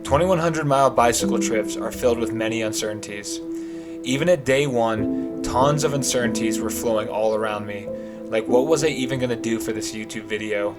2,100-mile bicycle trips are filled with many uncertainties. Even at day one, tons of uncertainties were flowing all around me. Like, what was I even going to do for this YouTube video?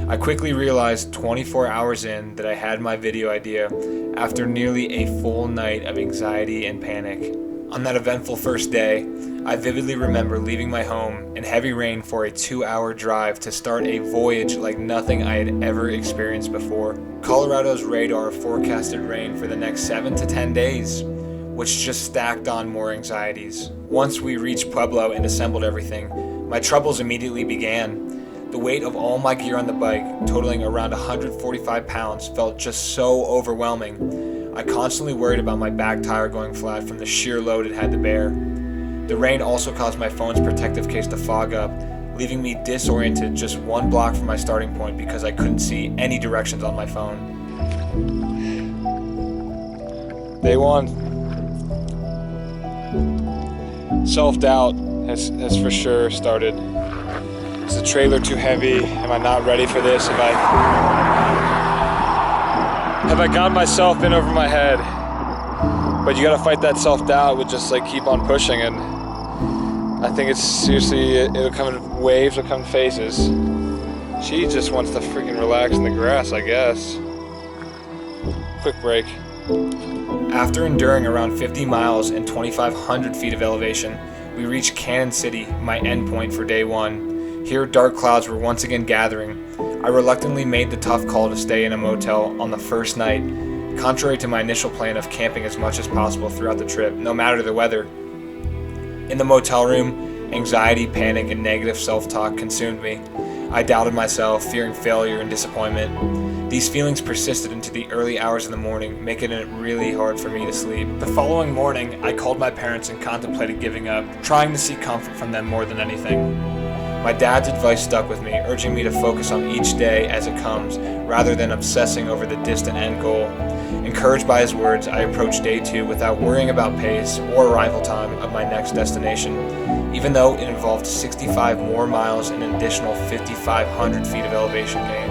I quickly realized 24 hours in that I had my video idea after nearly a full night of anxiety and panic. On that eventful first day, I vividly remember leaving my home in heavy rain for a 2-hour drive to start a voyage like nothing I had ever experienced before. Colorado's radar forecasted rain for the next 7 to 10 days, which just stacked on more anxieties. Once we reached Pueblo and assembled everything, my troubles immediately began. The weight of all my gear on the bike, totaling around 145 pounds, felt just so overwhelming. I constantly worried about my back tire going flat from the sheer load it had to bear. The rain also caused my phone's protective case to fog up, leaving me disoriented just 1 block from my starting point because I couldn't see any directions on my phone. Day 1. Self-doubt has for sure started. Is the trailer too heavy? Am I not ready for this? Have I got myself in over my head? But you gotta fight that self-doubt with just like keep on pushing, and I think it's seriously, it'll come in waves, it'll come in phases. She just wants to freaking relax in the grass, I guess. Quick break. After enduring around 50 miles and 2,500 feet of elevation, we reached Cannon City, my endpoint for day 1. Here, dark clouds were once again gathering. I reluctantly made the tough call to stay in a motel on the first night, contrary to my initial plan of camping as much as possible throughout the trip, no matter the weather. In the motel room, anxiety, panic, and negative self-talk consumed me. I doubted myself, fearing failure and disappointment. These feelings persisted into the early hours of the morning, making it really hard for me to sleep. The following morning, I called my parents and contemplated giving up, trying to seek comfort from them more than anything. My dad's advice stuck with me, urging me to focus on each day as it comes, rather than obsessing over the distant end goal. Encouraged by his words, I approached day 2 without worrying about pace or arrival time of my next destination, even though it involved 65 more miles and an additional 5,500 feet of elevation gain.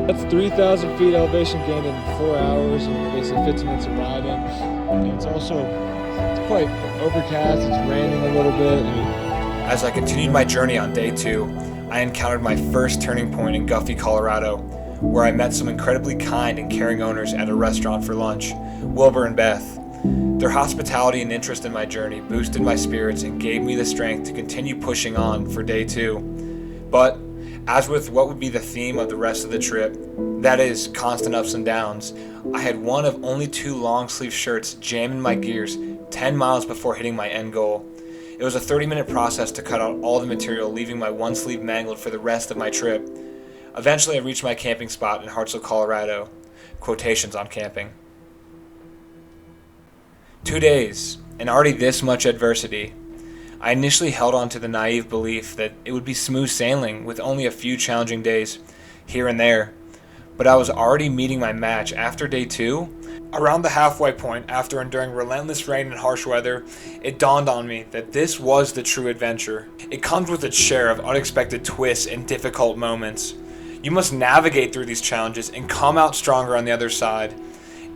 That's 3,000 feet elevation gained in 4 hours and basically 15 minutes of riding. And it's quite overcast, it's raining a little bit. As I continued my journey on day 2, I encountered my first turning point in Guffey, Colorado, where I met some incredibly kind and caring owners at a restaurant for lunch, Wilbur and Beth. Their hospitality and interest in my journey boosted my spirits and gave me the strength to continue pushing on for day 2. But as with what would be the theme of the rest of the trip, that is, constant ups and downs, I had one of only 2 long-sleeve shirts jammed in my gears 10 miles before hitting my end goal. It was a 30-minute process to cut out all the material, leaving my one sleeve mangled for the rest of my trip. Eventually, I reached my camping spot in Hartselle, Colorado. Quotations on camping. 2 days, and already this much adversity. I initially held on to the naive belief that it would be smooth sailing with only a few challenging days here and there. But I was already meeting my match after day 2. Around the halfway point, after enduring relentless rain and harsh weather, it dawned on me that this was the true adventure. It comes with its share of unexpected twists and difficult moments. You must navigate through these challenges and come out stronger on the other side.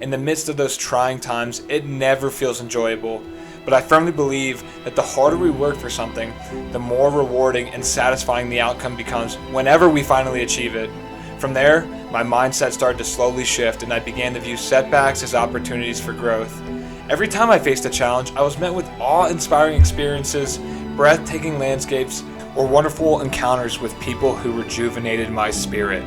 In the midst of those trying times, it never feels enjoyable. But I firmly believe that the harder we work for something, the more rewarding and satisfying the outcome becomes whenever we finally achieve it. From there, my mindset started to slowly shift, and I began to view setbacks as opportunities for growth. Every time I faced a challenge, I was met with awe-inspiring experiences, breathtaking landscapes, or wonderful encounters with people who rejuvenated my spirit.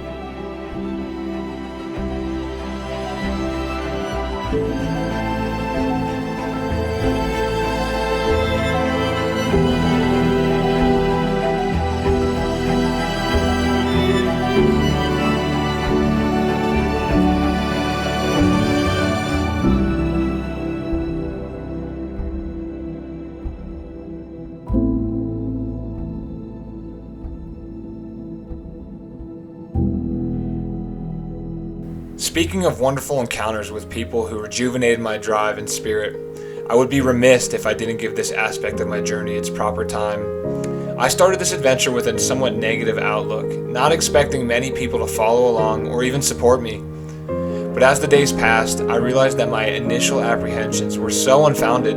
Speaking of wonderful encounters with people who rejuvenated my drive and spirit, I would be remiss if I didn't give this aspect of my journey its proper time. I started this adventure with a somewhat negative outlook, not expecting many people to follow along or even support me. But as the days passed, I realized that my initial apprehensions were so unfounded.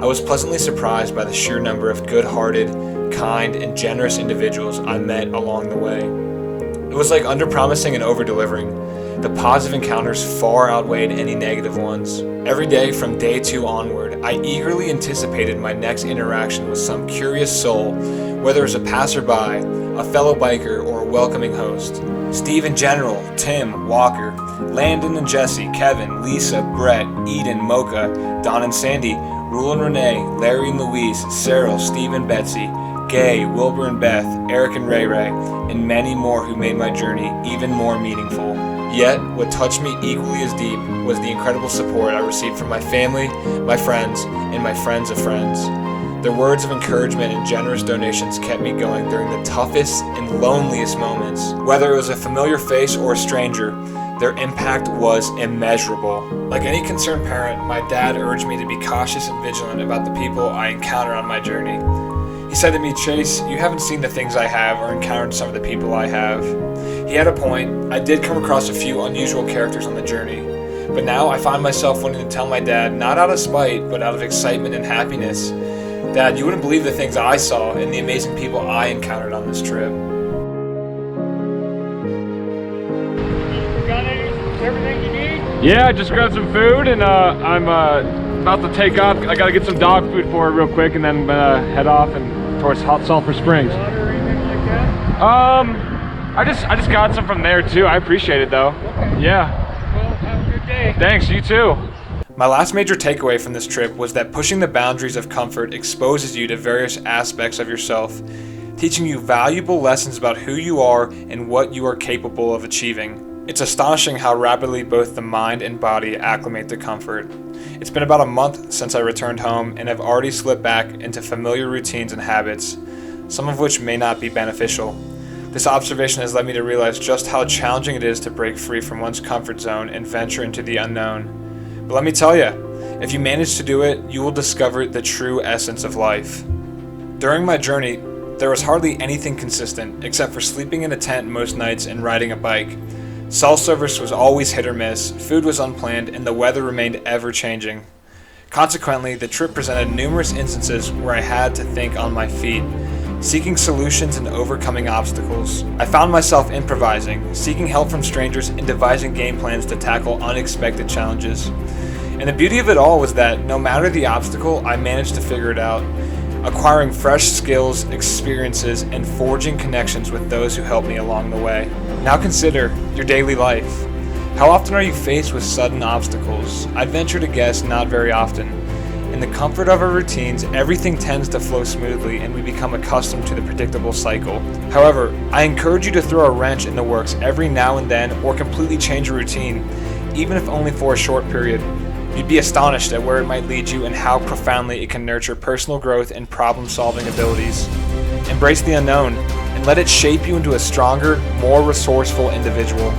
I was pleasantly surprised by the sheer number of good-hearted, kind, and generous individuals I met along the way. It was like under-promising and over-delivering. The positive encounters far outweighed any negative ones. Every day from day 2 onward, I eagerly anticipated my next interaction with some curious soul, whether it was a passerby, a fellow biker, or a welcoming host. Steve in general, Tim, Walker, Landon and Jesse, Kevin, Lisa, Brett, Eden, Mocha, Don and Sandy, Rule and Renee, Larry and Louise, Cyril, Steve and Betsy, Gay, Wilbur and Beth, Eric and Ray Ray, and many more who made my journey even more meaningful. Yet, what touched me equally as deep was the incredible support I received from my family, my friends, and my friends of friends. Their words of encouragement and generous donations kept me going during the toughest and loneliest moments. Whether it was a familiar face or a stranger, their impact was immeasurable. Like any concerned parent, my dad urged me to be cautious and vigilant about the people I encounter on my journey. He said to me, "Chase, you haven't seen the things I have or encountered some of the people I have." He had a point. I did come across a few unusual characters on the journey, but now I find myself wanting to tell my dad, not out of spite, but out of excitement and happiness, "Dad, you wouldn't believe the things I saw and the amazing people I encountered on this trip." Got everything you need? Yeah, I just grabbed some food and I'm about to take off. I gotta get some dog food for it real quick and then head off and towards Hot Sulphur Springs. Water or anything like that? I just got some from there too. I appreciate it though. Okay. Yeah. Well, have a good day. Thanks, you too. My last major takeaway from this trip was that pushing the boundaries of comfort exposes you to various aspects of yourself, teaching you valuable lessons about who you are and what you are capable of achieving. It's astonishing how rapidly both the mind and body acclimate to comfort. It's been about a month since I returned home and have already slipped back into familiar routines and habits, some of which may not be beneficial. This observation has led me to realize just how challenging it is to break free from one's comfort zone and venture into the unknown. But let me tell you, if you manage to do it, you will discover the true essence of life. During my journey, there was hardly anything consistent except for sleeping in a tent most nights and riding a bike. Cell service was always hit or miss, food was unplanned, and the weather remained ever-changing. Consequently, the trip presented numerous instances where I had to think on my feet, seeking solutions and overcoming obstacles. I found myself improvising, seeking help from strangers, and devising game plans to tackle unexpected challenges. And the beauty of it all was that no matter the obstacle, I managed to figure it out, acquiring fresh skills, experiences, and forging connections with those who helped me along the way. Now consider your daily life. How often are you faced with sudden obstacles? I'd venture to guess not very often. In the comfort of our routines, everything tends to flow smoothly and we become accustomed to the predictable cycle. However, I encourage you to throw a wrench in the works every now and then or completely change your routine, even if only for a short period. You'd be astonished at where it might lead you and how profoundly it can nurture personal growth and problem-solving abilities. Embrace the unknown and let it shape you into a stronger, more resourceful individual.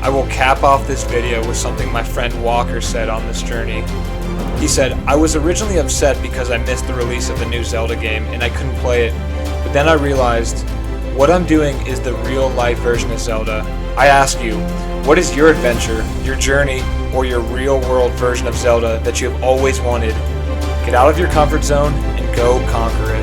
I will cap off this video with something my friend Walker said on this journey. He said, "I was originally upset because I missed the release of the new Zelda game and I couldn't play it, but then I realized what I'm doing is the real-life version of Zelda. I ask you, what is your adventure, your journey, or your real-world version of Zelda that you have always wanted? Get out of your comfort zone and go conquer it."